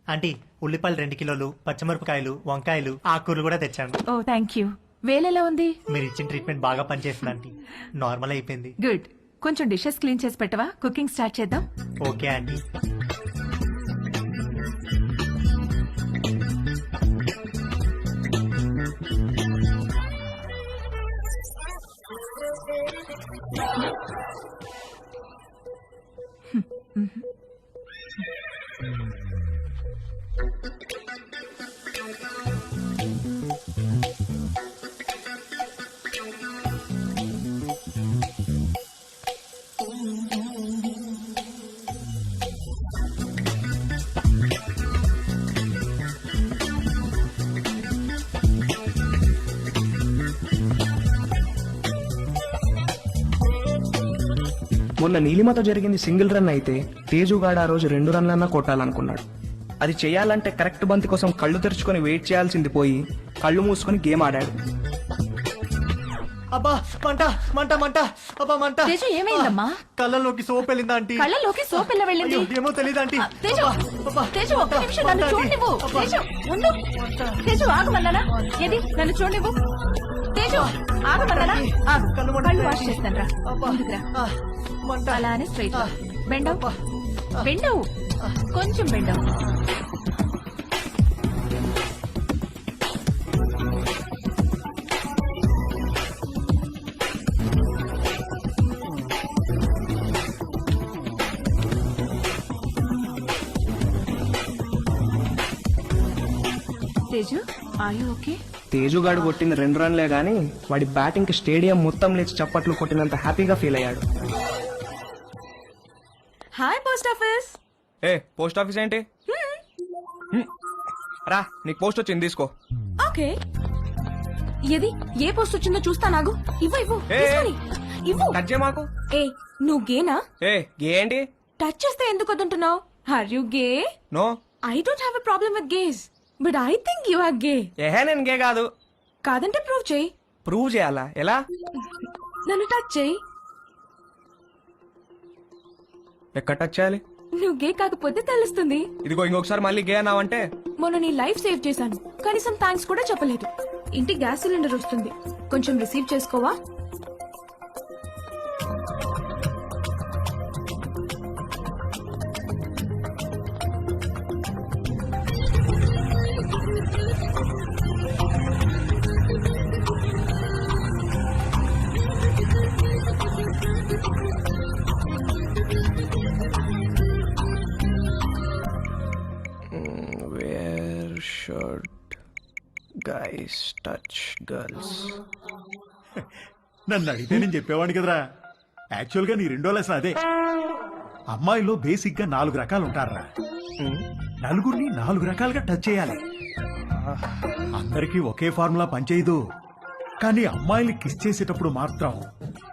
Aunty ఉల్లిపాయలు 2 కిలోలు, పచ్చిమిరపకాయలు, వంకాయలు, ఆకుకూరలు కూడా తెచ్చాను. ఓ థ్యాంక్ యూ. వేలెలా ఉంది? మీరు ఇచ్చిన ట్రీట్మెంట్ బాగా పనిచేస్తుంది ఆంటీ. నార్మల్ అయిపోయింది. గుడ్. కొంచెం డిషెస్ క్లీన్ చేసి పెట్టవా? కుకింగ్ స్టార్ట్ చేద్దాం. Okay aunty. మొన్న నీలిమతో జరిగింది సింగిల్ రన్ అయితే తేజుగాడు ఆ రోజు 2 రన్లన్నా కొట్టాలనుకున్నాడు. అది చేయాలంటే కరెక్ట్ బంతి కోసం కళ్ళు తెరుచుకొని వెయిట్ చేయాల్సింది పోయి కళ్ళు మూసుకొని గేమ్ ఆడాడు. అబ్బా మంట మంట మంట, అబ్బా మంట. తేజు ఏమైందమ్మా? కళ్ళలోకి సోప్ వెళ్ళిందా ఆంటీ? కళ్ళలోకి సోప్ ఎలా వెళ్ళింది? అయ్యో, ఏమో తెలియదు ఆంటీ. తేజు, తేజు ఒక్క నిమిషం నన్ను చూడనివ్వు. తేజు ఉండు. తేజు ఆగమన్నానా? ఏది నన్ను చూడనివ్వు. తేజు ఆగమన్నానా? ఆగు. కళ్ళు వాష్ చేస్తాను రా. ముందుకురా. మంట. అలానే స్ట్రైట్ బెండవు. బెండవు కొంచెం బెండవు. Teju are you okay? తేజుగాడు కొట్టిన 2 రన్లే గానీ వాడి బ్యాటింగ్ కి స్టేడియం మొత్తం లేచి చప్పట్లు కొట్టినంత హ్యాపీగా ఫీల్ అయ్యాడు. Hi post office. ఏ పోస్ట్ ఆఫీస్ ఏంటి? రా నీకు పోస్ట్ వచ్చింది తీసుకో. ఓకే. ఏది ఏ పోస్ట్ వచ్చిందో చూస్తా. నాగు ఇవ్వు ఇవ్వు ఏ, తీసుకొని ఇవ్వు. టచ్ చేయ మాకు. ఏ నువ్వు గేనా? ఏ గే ఏంటి? టచ్ చేస్తే ఎందుకు వద్దంటున్నావు? Are you gay? No. I don't have a problem with gays but I think you are gay. ఏహే నేను గే కాదు. కాదంటే ప్రూవ్ చేయి. ప్రూవ్ చేయాలా? ఎలా? నన్ను టచ్ చేయి. ఎక్కడ టచ్ చేయాలి? నువ్వు గే కాకపోతే తెలుస్తుంది. ఇదిగో ఇంకొకసారి మళ్ళీ గే అన్నావంటే. మొన్న నీ లైఫ్ సేవ్ చేశాను, కనీసం థ్యాంక్స్ కూడా చెప్పలేదు. ఇంటి గ్యాస్ సిలిండర్ వస్తుంది, కొంచెం receive చేసుకోవా? Where should guys touch girls? నన్ను అడిగితే నేను చెప్పేవాడిని కదరా. యాక్చువల్ గా నీ 2వ లెసన్ అదే. అమ్మాయిలో బేసిక్ గా 4 రకాలు ఉంటారా. నలుగురిని 4 రకాలుగా టచ్ చేయాలి. అందరికీ ఒకే ఫార్ములా పనిచేయదు. కానీ అమ్మాయిని కిస్ చేసేటప్పుడు మాత్రం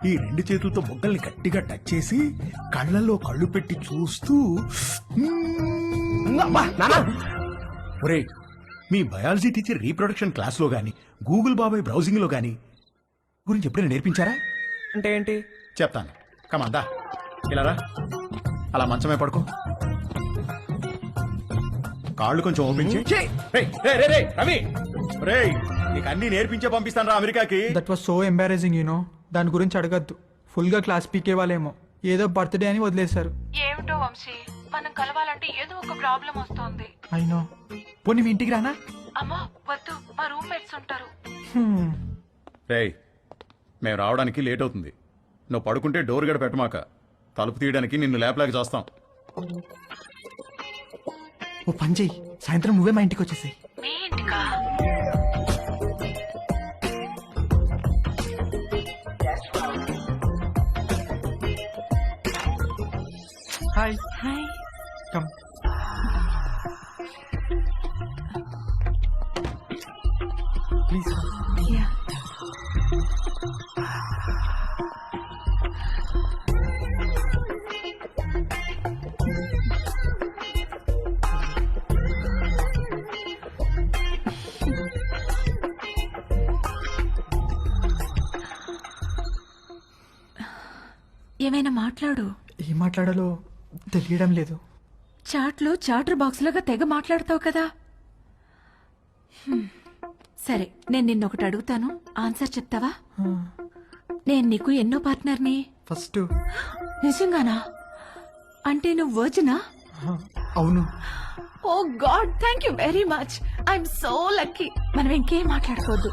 ఈ 2 చేతులతో బొగ్గల్ని గట్టిగా టచ్ చేసి కళ్ళల్లో కళ్ళు పెట్టి చూస్తూ ఒరే, మీ బయాలజీ టీచర్ రీప్రొడక్షన్ క్లాస్ లో గాని గూగుల్ బాబాయ్ బ్రౌజింగ్ లో గాని గురించి ఎప్పుడైనా నేర్పించారా? అంటే ఏంటి? చెప్తాను. కమాందా ఇలా రా. అలా మంచమే పడుకో. కాళ్ళు కొంచెం ఓపెన్ చేయి. రవి రేయ్, నీకు అన్ని నేర్పించే పంపిస్తాను రా అమెరికాకి. That was so embarrassing you know. దాని గురించి అడగద్దు. ఫుల్ గా క్లాస్ పీకే వాళ్ళేమో ఏదో బర్త్డే అని వదిలేశారు. ఏమిటో వంశీ, మనం కలవాలంటే ఏదో ఒక ప్రాబ్లం వస్తోంది. అయినో. పోనీ మీ ఇంటికి రానా? అమ్మో వద్దు, మా రూమ్మేట్స్ ఉంటారు. రేయ్, మేము రావడానికి లేట్ అవుతుంది. నువ్వు పడుకుంటే డోర్ గడ పెట్టమాక. తలుపు తీయడానికి నిన్ను లేపలేక చేస్తాం. ఓ పని చెయ్యి, సాయంత్రం నువ్వే మా ఇంటికి వచ్చేసాయి. మీ ఇంటికా? Hi hi. Come. Please. Yeah. ఏమైనా మాట్లాడు. ఏం మాట్లాడాలో తెలియడం లేదు. చాట్లో చాటర్ బాక్స్ లాగా తెగ మాట్లాడతావు కదా సరే నేను నిన్నొకటి అడుగుతాను ఆన్సర్ చెప్తావా నేను నీకు ఎన్నో పార్ట్నర్ని ఫస్ట్ నిజంగానా అంటే నువ్వు వర్జినా అవును oh God thank you very much I'm so lucky మనం ఇంకేం మాట్లాడుకోవద్దు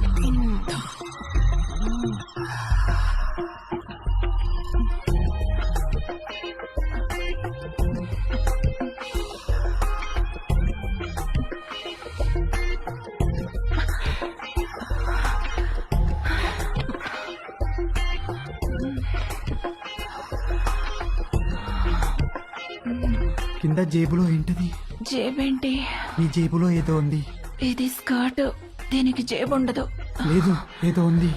కింద జేబులో ఏంటిది జేబేంటి నీ జేబులో ఏదో ఉంది ఇది స్కర్ట్ దీనికి జేబు ఉండదు లేదు ఏదో ఉంది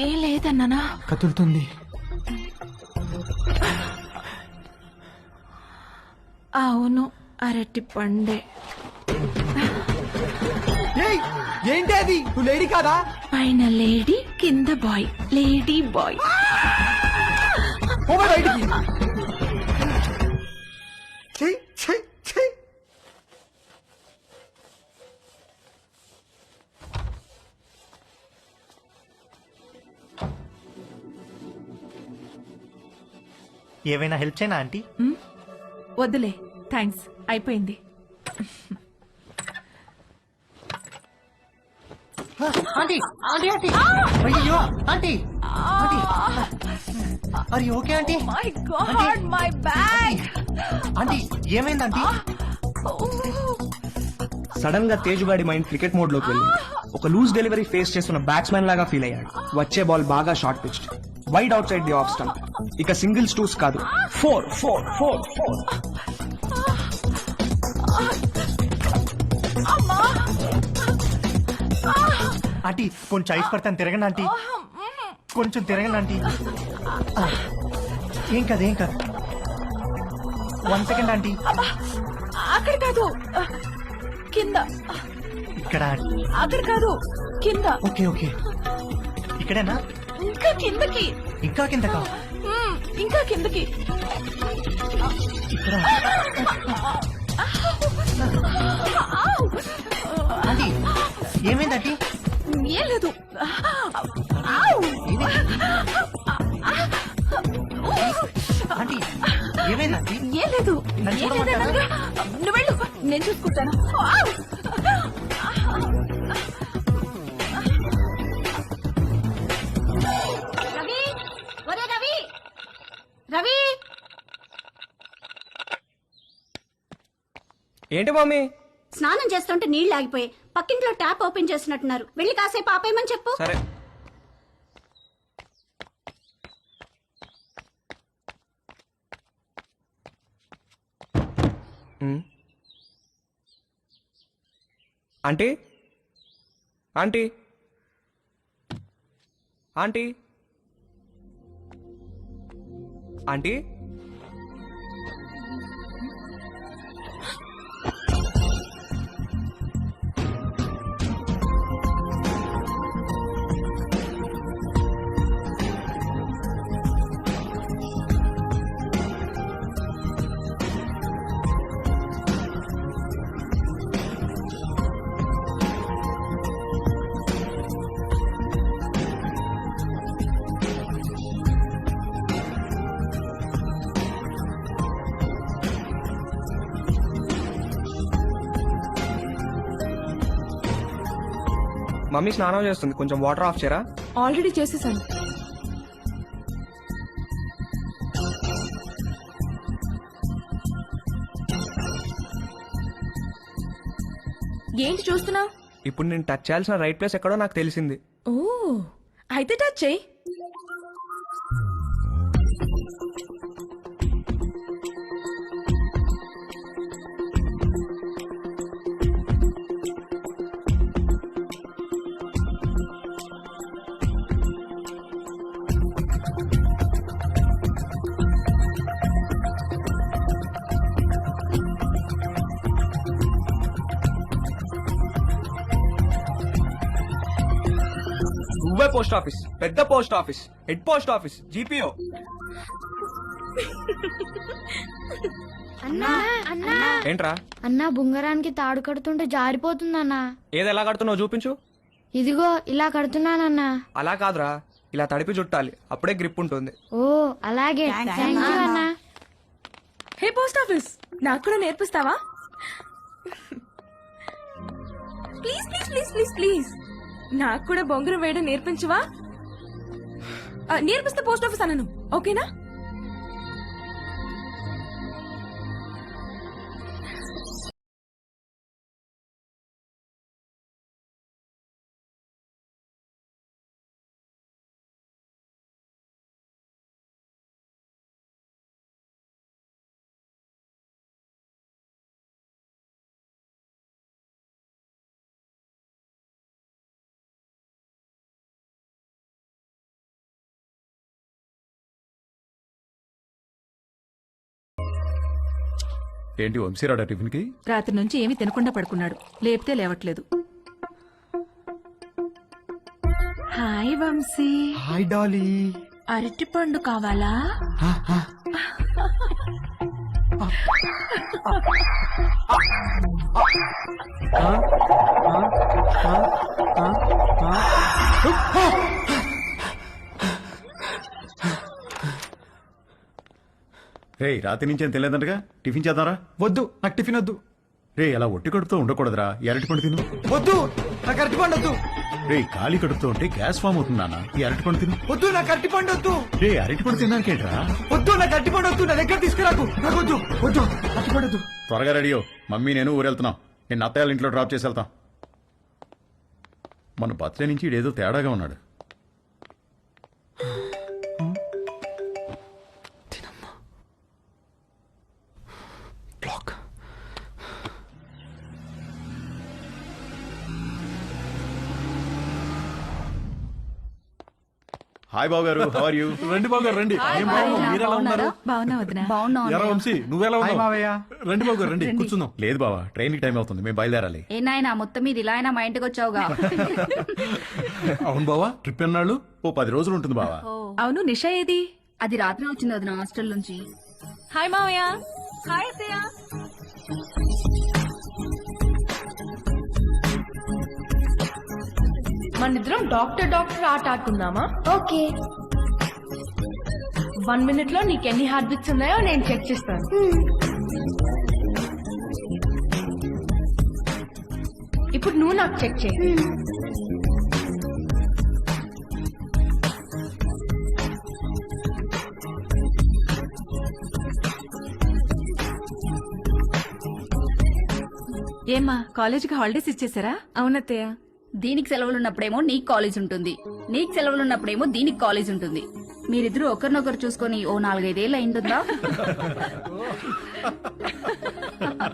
ఏ లేదన్నానా కదులుతుంది అవును అరటి పండే ఏయ్, ఏంటి అది నువ్వు లేడీ కాదా పైన లేడీ కింద బాయ్ లేడీ బాయ్ పోవే బయటికి ఛీ, ఛీ, ఛీ. ఏవైనా హెల్ప్ చేయనా ఆంటీ? వద్దులే థ్యాంక్స్ అయిపోయింది ఆంటీ ఆంటీ ఆంటీ అయ్యో ఆంటీ ఆంటీ అరే okay aunty my God my bag aunty ఏమైంది ఆంటీ? సడన్ గా తేజుగాడి మైండ్ క్రికెట్ మోడ్ లోకి వెళ్ళింది. ఒక లూజ్ డెలివరీ ఫేస్ చేస్తున్న బ్యాట్స్మెన్ లాగా ఫీల్ అయ్యాడు. వచ్చే బాల్ బాగా short pitched, wide out side the off stump. ఇక సింగిల్స్ టూస్ కాదు, 4. ఆంటీ కొంచెం ఐస్ పడతాను తిరగండి ఆంటీ, కొంచెం తిరగండి ఆంటీ. ఏం కాదు ఏం కాదు, 1 సెకండ్ ఆంటీ. అక్కడ కాదు కింద ఇక్కడ అక్కడ కాదు కింద ఓకే ఓకే ఇక్కడేనా? ఇంకా కిందకి ఇంకా కిందకా? ఇంకా కిందకి ఇక్కడ ఆంటీ ఏమైంది ఆంటీ? ఏం లేదు ఆంటీ ఏమైంది ఆంటీ? ఏం లేదు నన్ను ఏం చూడమంటారా? లేదన్నానుగా. నువ్వు వెళ్ళు నేను చూసుకుంటాను రవి ఒరే రవి రవి ఏంటి మమ్మీ? స్నానం చేస్తుంటే నీళ్లు ఆగిపోయి పక్కింట్లో ట్యాప్ ఓపెన్ చేస్తున్నట్టున్నారు వెళ్ళి కాసేపు ఆపేయమని చెప్పు సరే. Aunty aunty aunty aunty mummy స్నానం చేస్తుంది, కొంచెం వాటర్ ఆఫ్ చేయరా? ఆల్రెడీ చేసేసాను ఏంటి చూస్తున్నావు? ఇప్పుడు నేను టచ్ చేయాల్సిన రైట్ ప్లేస్ ఎక్కడో నాకు తెలిసింది. ఓ అయితే టచ్ చేయి. నువ్వే పోస్ట్ ఆఫీస్, పెద్ద post office, head post office, GPO. అన్నా అన్నా ఏంట్రా అన్నా బుంగరానికి తాడు కడుతుంటే జారిపోతుందన్నా. ఏది ఎలా కడుతున్నావు చూపించు. ఇదిగో ఇలా కడుతున్నానన్నా. అలా కాదురా, ఇలా తడిపి చుట్టాలి, అప్పుడే గ్రిప్ ఉంటుంది. ఓ అలాగే థ్యాంక్ యూ అన్నా. హే పోస్ట్ ఆఫీస్, నాకు కూడా నేర్పిస్తావా? Please please please please please నాకు కూడా బొంగరం వేయడం నేర్పించవా? నేర్పిస్తే పోస్ట్ ఆఫీస్ అన్నాను, ఓకేనా? ఏంటి వంశీరాడా టిఫిన్ కి? రాత్రి నుంచి ఏమీ తినకుండా పడుకున్నాడు, లేపితే లేవట్లేదు. హాయ్ వంశీ. Hi Dolly. అరటి పండు కావాలా? రే రాత్రి నుంచి ఏం తెలియదంటగా, టిఫిన్ చేద్దారా? వద్దు, నాకు టిఫిన్ వద్దు. రే అలా ఒట్టి కడుపుతో ఉండకూడదురా, ఎరటి పండు తిను. వద్దు, నాకు అరటి పండు వద్దు. రే ఖాళీ కడుపుతో ఉంటే గ్యాస్ ఫామ్ అవుతుంది నాన్న, ఈ అరటి పండు తిను. వద్దు, నాకు అరటి పండు వద్దు. రే అరటి పండు తినడానికేంట్రా? వద్దు, నాకు అరటి పండు వద్దు. నా దగ్గర తీసుకురాకు, నాకు వద్దు. వద్దు, అరటి పండు వద్దు. త్వరగా రెడీ అవ్వు. మమ్మీ నేను ఊరెళ్తున్నాం. నేను అత్తయ్య ఇంట్లో డ్రాప్ చేసి వెళ్తాం. మన బర్త్డే నుంచి ఈడేదో తేడాగా ఉన్నాడు. హాయ్ బాబు గారు, హౌ ఆర్ యూ? రండి బాబు గారు రండి. ఏం బాబు మీరెలా ఉన్నారు? బాగున్నా వదినా? ఎరా వంశీ నువ్వెలా హాయ్ ఉన్నావు? మావయ్య. రండి బాబు గారు రండి, కూర్చుందాం. లేదు బావా, ట్రైన్ కి టైం అవుతుంది, మేము బయలుదేరాలి. ఏ నాయనా మొత్తం మీద ఇలా అయినా మా ఇంటికి వచ్చావుగా? అవును బావా, ట్రిప్ ఎన్నాళ్ళు? ఓ 10 రోజులు ఉంటుంది బావా. అవును, నిషా ఏది? అది రాత్రి వచ్చింది వదిన హాస్టల్ నుంచి. హాయ్ మావయ్య. హాయ్ అత్తయ్య. మనిద్దరం డాక్టర్ డాక్టర్ ఆట ఆడుకుందామా? ఓకే 1 minute లో నీకు ఎన్ని హార్ట్ బీట్స్ ఉన్నాయో నేను చెక్ చేస్తాను. ఇప్పుడు నువ్వు నాకు చెక్ చేయి. ఏమ్మా కాలేజీకి హాలిడేస్ ఇచ్చేసారా? అవునత్తయ్య. దీనికి సెలవులున్నప్పుడేమో నీకు కాలేజ్ ఉంటుంది, నీకు సెలవులున్నప్పుడేమో దీనికి కాలేజ్ ఉంటుంది. మీరిద్దరూ ఒకరినొకరు చూసుకొని ఓ 4-5 ఏళ్ళు అయింటుందా?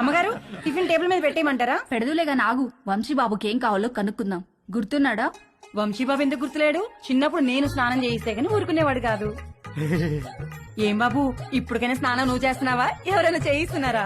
అమ్మగారు టిఫిన్ టేబుల్ మీద పెట్టేయమంటారా? పెడదులేగా నాగు. వంశీ బాబుకి ఏం కావాలో కనుక్కుందాం. గుర్తున్నాడా? వంశీబాబు ఎందుకు గుర్తులేడు? చిన్నప్పుడు నేను స్నానం చేయిస్తే గానీ ఊరుకునేవాడు కాదు. ఏం బాబు ఇప్పటికైనా స్నానం నువ్వు చేస్తున్నావా, ఎవరైనా చేయిస్తున్నారా?